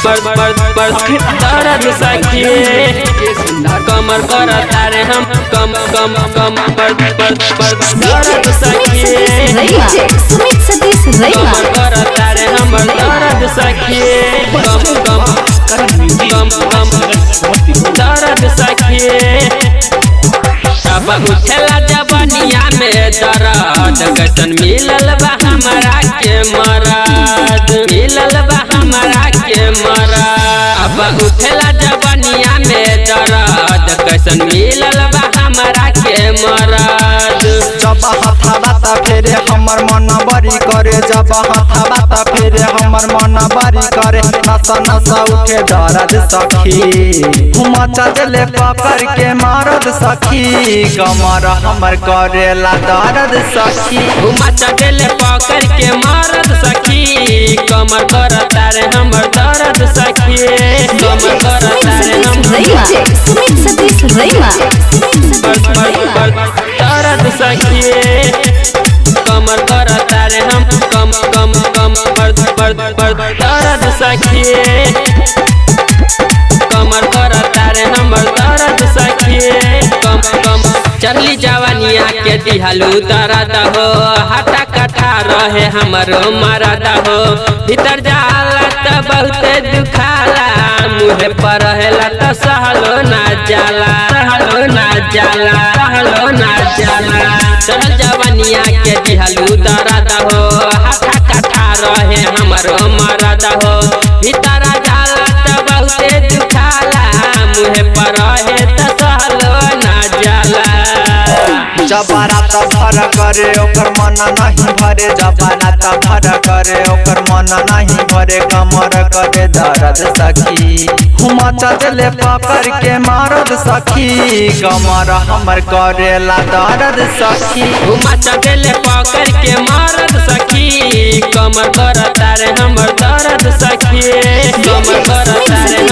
दर्द सखी कमर कर तारे हम कम दर्द सखी कमर कर तारे हमर दर्द सखी दर्द सखी अब उठला जवानिया में दर्द कैसन मिलल बा हमरा के मरद मिलल बा हमरा के मरद अब उठला जवानिया में दर्द कैसन मिलल बा हमरा के मरद जब हथाबा त फेरे हमर मन बरी करे जब हथाबा त फेरे हमर मन बरी करे नसा नसा उठे दर्द सखी मचा देले पकड़ के मारद सखी कमर हमर करेला दर्द सखी मचा देले पकड़ के मारद सखी कमर कर तारे हमर दर्द सखी कमर कर तारे हमर दर्द सखी कमर कर तारे हम दर्द सखी कमर कर तारे हमर दर्द सखी चढ़ली जवानिया के दिहालू दर्द हो हटा कटा रहे हमरो मरद हो भीतर जाला त बहुत दुखाला मुहे पर रहेला त सहलो ना जाला चढ़ल जवानिया के दिहालू दर्द हो हटा कटा रहे हमरो मरद हो भीतर जाला त बहुत दुखाला मुहे पर रहे त सहलो ना जाला जबारा त भर करे ओकर मन नहीं भरे जबारा त भर करे ओकर मन नहीं भरे कमर करे दर्द सखी मचा देले पकड़ के मारद सखी कमर हमर करेला दर्द सखी मचा देले पकड़ के मारद सखी कमर कर तारे हमर दर्द सखी कमर कर तारे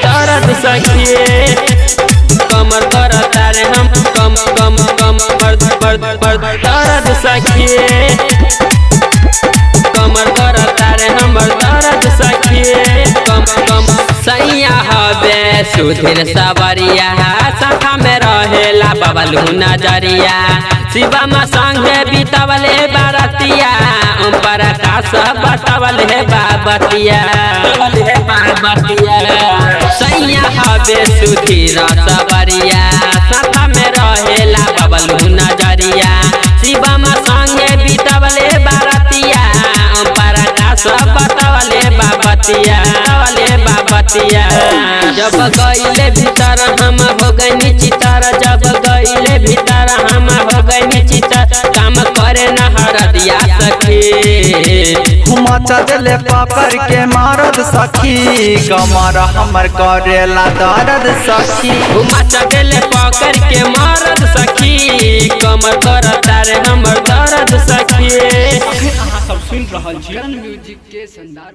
दर्द सखी कमर कर तारे हम दर्द सखी कमर कर तारे हमर दर्द सखी सैया हवे सुधीर सवरिया सखा में रहेला बबलू नजरिया शिवम संगे बितवले बारतिया ओम प्रकाश बतवले बाबतिया सैया हवे सुधीर सवरिया सखा में रहेला बबलू नजरिया शिवम संगे बितवले बारतिया ओम प्रकाश बतवले बाबतिया जब गईले भीतर हम हो गई चितर जब गईले भीतर हम हो गई चितर काम करे न हरदिया सखी मचा देले पकड़ के मारद सखी कमर हमर करेला दर्द सखी मचा देले पकड़ के मारद सखी कमर कर तारे हमर दर्द सखी अहाँ सब सुन रहल छी म्यूजिक के शानदार